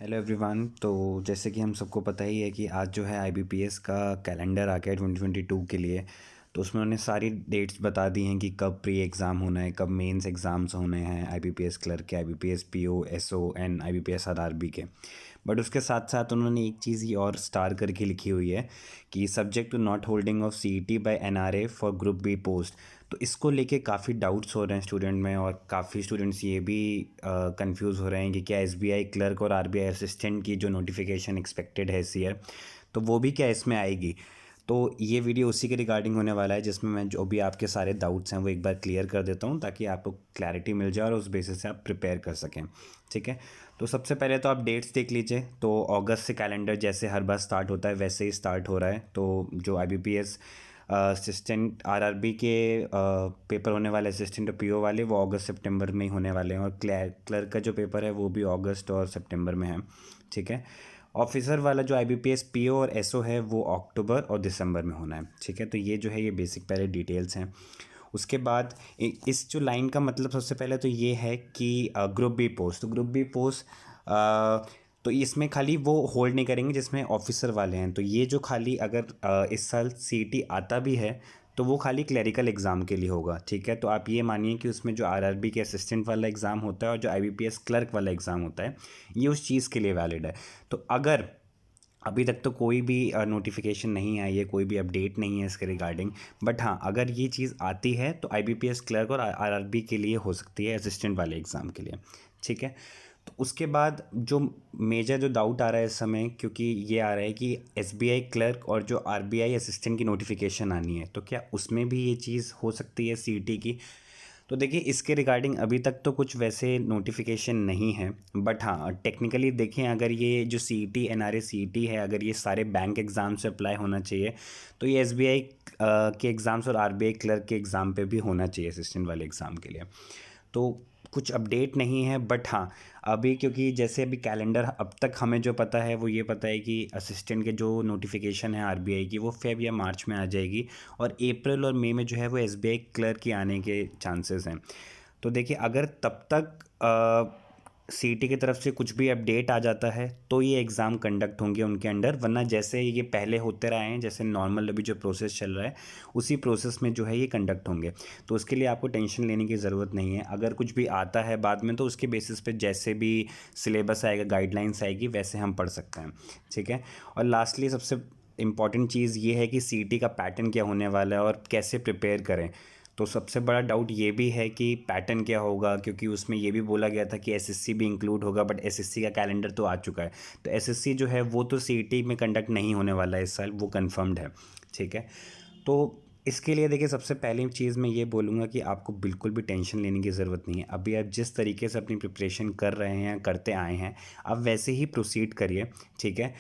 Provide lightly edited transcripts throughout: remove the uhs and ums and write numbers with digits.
Hello everyone. तो जैसे कि हम सबको पता ही है कि आज जो है आईबीपीएस का कैलेंडर आ गया 2022 के लिए। तो उसमें उन्होंने सारी डेट्स बता दी हैं कि कब प्री एग्ज़ाम होना है, कब मेंस एग्ज़ाम्स होने हैं आईबीपीएस क्लर्क के, IBPS PO, SO and IBPS RRB के। बट उसके साथ साथ उन्होंने एक चीज़ ये और स्टार करके लिखी हुई है कि subject to not holding of CET by NRA for group B post. तो इसको लेके काफ़ी डाउट्स हो रहे हैं स्टूडेंट में, और काफ़ी स्टूडेंट्स ये भी कंफ्यूज हो रहे हैं कि क्या एसबीआई क्लर्क और आरबीआई असिस्टेंट की जो नोटिफिकेशन एक्सपेक्टेड है इस ईयर, तो वो भी क्या इसमें आएगी। तो ये वीडियो उसी के रिगार्डिंग होने वाला है, जिसमें मैं जो भी आपके सारे डाउट्स हैं वो एक बार क्लियर कर देता हूँ, ताकि आपको क्लैरिटी मिल जाए और उस बेसिस से आप प्रिपेयर कर सकें। ठीक है, तो सबसे पहले तो आप डेट्स देख लीजिए। तो अगस्त से कैलेंडर जैसे हर बार स्टार्ट होता है वैसे ही स्टार्ट हो रहा है। तो जो आईबीपीएस असिस्टेंट आरआरबी के पेपर होने वाले असिस्टेंट और पीओ वाले, वो अगस्त सितंबर में ही होने वाले हैं, और क्लर्क का जो पेपर है वो भी अगस्त और सितंबर में है। ठीक है, ऑफिसर वाला जो आईबीपीएस पीओ और एसओ है वो अक्टूबर और दिसंबर में होना है। ठीक है, तो ये जो है ये बेसिक पहले डिटेल्स हैं। उसके बाद इस जो लाइन का मतलब सबसे पहले तो ये है कि ग्रुप बी पोस्ट, तो ग्रुप बी पोस्ट तो इसमें खाली वो होल्ड नहीं करेंगे जिसमें ऑफिसर वाले हैं। तो ये जो खाली अगर इस साल सीईटी आता भी है तो वो खाली क्लरिकल एग्ज़ाम के लिए होगा। ठीक है, तो आप ये मानिए कि उसमें जो आरआरबी के असिस्टेंट वाला एग्ज़ाम होता है और जो आईबीपीएस क्लर्क वाला एग्ज़ाम होता है, ये उस चीज़ के लिए वैलिड है। तो अगर अभी तक तो कोई भी नोटिफिकेशन नहीं आई है, कोई भी अपडेट नहीं है इसके रिगार्डिंग, बट हाँ अगर ये चीज़ आती है तो आईबीपीएस क्लर्क और आरआरबी के लिए हो सकती है, असिस्टेंट वाले एग्ज़ाम के लिए। ठीक है, तो उसके बाद जो मेजर जो डाउट आ रहा है इस समय, क्योंकि ये आ रहा है कि एसबीआई क्लर्क और जो आरबीआई असिस्टेंट की नोटिफिकेशन आनी है, तो क्या उसमें भी ये चीज़ हो सकती है सीईटी की। तो देखिए इसके रिगार्डिंग अभी तक तो कुछ वैसे नोटिफिकेशन नहीं है, बट हाँ टेक्निकली देखें, अगर ये जो सीईटी एनआरए सीईटी है, अगर ये सारे बैंक एग्ज़ाम से अप्लाई होना चाहिए, तो ये एसबीआई के एग्ज़ाम्स और आरबीआई क्लर्क के एग्ज़ाम पे भी होना चाहिए असिस्टेंट वाले एग्ज़ाम के लिए। तो कुछ अपडेट नहीं है, बट हाँ अभी क्योंकि जैसे अभी कैलेंडर अब तक हमें जो पता है वो ये पता है कि असिस्टेंट के जो नोटिफिकेशन है आरबीआई की वो फेब या मार्च में आ जाएगी, और अप्रैल और मई में जो है वो एसबीआई क्लर्क की आने के चांसेस हैं। तो देखिए अगर तब तक सीईटी की तरफ से कुछ भी अपडेट आ जाता है तो ये एग्ज़ाम कंडक्ट होंगे उनके अंडर, वरना जैसे ये पहले होते रहे हैं, जैसे नॉर्मल अभी जो प्रोसेस चल रहा है उसी प्रोसेस में जो है ये कंडक्ट होंगे। तो उसके लिए आपको टेंशन लेने की ज़रूरत नहीं है। अगर कुछ भी आता है बाद में तो उसके बेसिस पे जैसे भी सिलेबस आएगा, गाइडलाइंस आएगी, वैसे हम पढ़ सकते हैं। ठीक है, और लास्टली सबसे इम्पॉर्टेंट चीज़ ये है कि सीईटी का पैटर्न क्या होने वाला है और कैसे प्रिपेयर करें। तो सबसे बड़ा डाउट ये भी है कि पैटर्न क्या होगा, क्योंकि उसमें ये भी बोला गया था कि एसएससी भी इंक्लूड होगा, बट एसएससी का कैलेंडर तो आ चुका है। तो एसएससी जो है वो तो सीईटी में कंडक्ट नहीं होने वाला है इस साल, वो कंफर्म्ड है। ठीक है, तो इसके लिए देखिए सबसे पहली चीज़ मैं ये बोलूँगा कि आपको बिल्कुल भी टेंशन लेने की ज़रूरत नहीं है। अभी आप जिस तरीके से अपनी प्रिपरेशन कर रहे हैं, करते आए हैं, आप वैसे ही प्रोसीड करिए। ठीक है,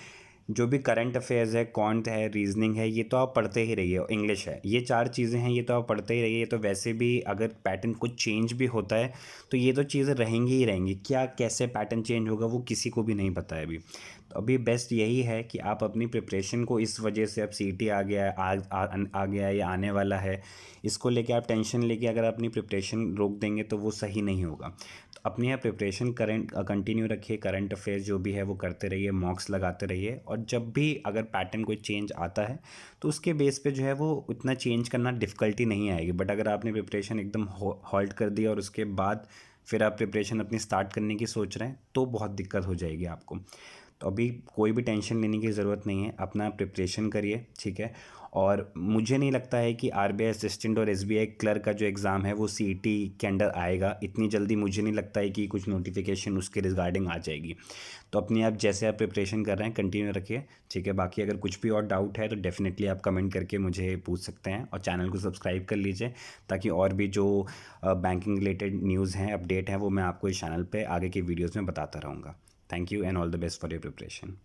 जो भी करंट अफेयर्स है, कॉन्ट है, रीजनिंग है, ये तो आप पढ़ते ही रहिए, इंग्लिश है, ये चार चीज़ें हैं, ये तो आप पढ़ते ही रहिए। तो वैसे भी अगर पैटर्न कुछ चेंज भी होता है तो ये तो चीज़ें रहेंगी ही रहेंगी। क्या कैसे पैटर्न चेंज होगा वो किसी को भी नहीं पता है अभी। तो अभी बेस्ट यही है कि आप अपनी प्रिपरेशन को, इस वजह से अब सीईटी आ गया है, आ गया है या आने वाला है, इसको लेके आप टेंशन लेके अगर अपनी प्रिपरेशन रोक देंगे तो वो सही नहीं होगा। तो अपनी आप प्रिपरेशन कंटिन्यू रखिए, करंट अफेयर्स जो भी है वो करते रहिए, मॉक्स लगाते रहिए, और जब भी अगर पैटर्न कोई चेंज आता है तो उसके बेस पे जो है वो उतना चेंज करना डिफ़िकल्टी नहीं आएगी। बट अगर आपने प्रिपरेशन एकदम हॉल्ट कर दिया और उसके बाद फिर आप प्रिपरेशन अपनी स्टार्ट करने की सोच रहे हैं तो बहुत दिक्कत हो जाएगी आपको। तो अभी कोई भी टेंशन लेने की ज़रूरत नहीं है, अपना प्रिपरेशन करिए। ठीक है, और मुझे नहीं लगता है कि आरबीआई असिस्टेंट और एसबीआई क्लर्क का जो एग्ज़ाम है वो सीईटी के अंडर आएगा इतनी जल्दी। मुझे नहीं लगता है कि कुछ नोटिफिकेशन उसके रिगार्डिंग आ जाएगी। तो अपनी आप जैसे आप प्रिपरेशन कर रहे हैं कंटिन्यू रखिए। ठीक है, बाकी अगर कुछ भी और डाउट है तो डेफिनेटली आप कमेंट करके मुझे पूछ सकते हैं, और चैनल को सब्सक्राइब कर लीजिए, ताकि और भी जो बैंकिंग रिलेटेड न्यूज़ हैं, अपडेट हैं, वो मैं आपको इस चैनल पे आगे की वीडियोज़ में बताता रहूँगा। Thank you and all the best for your preparation.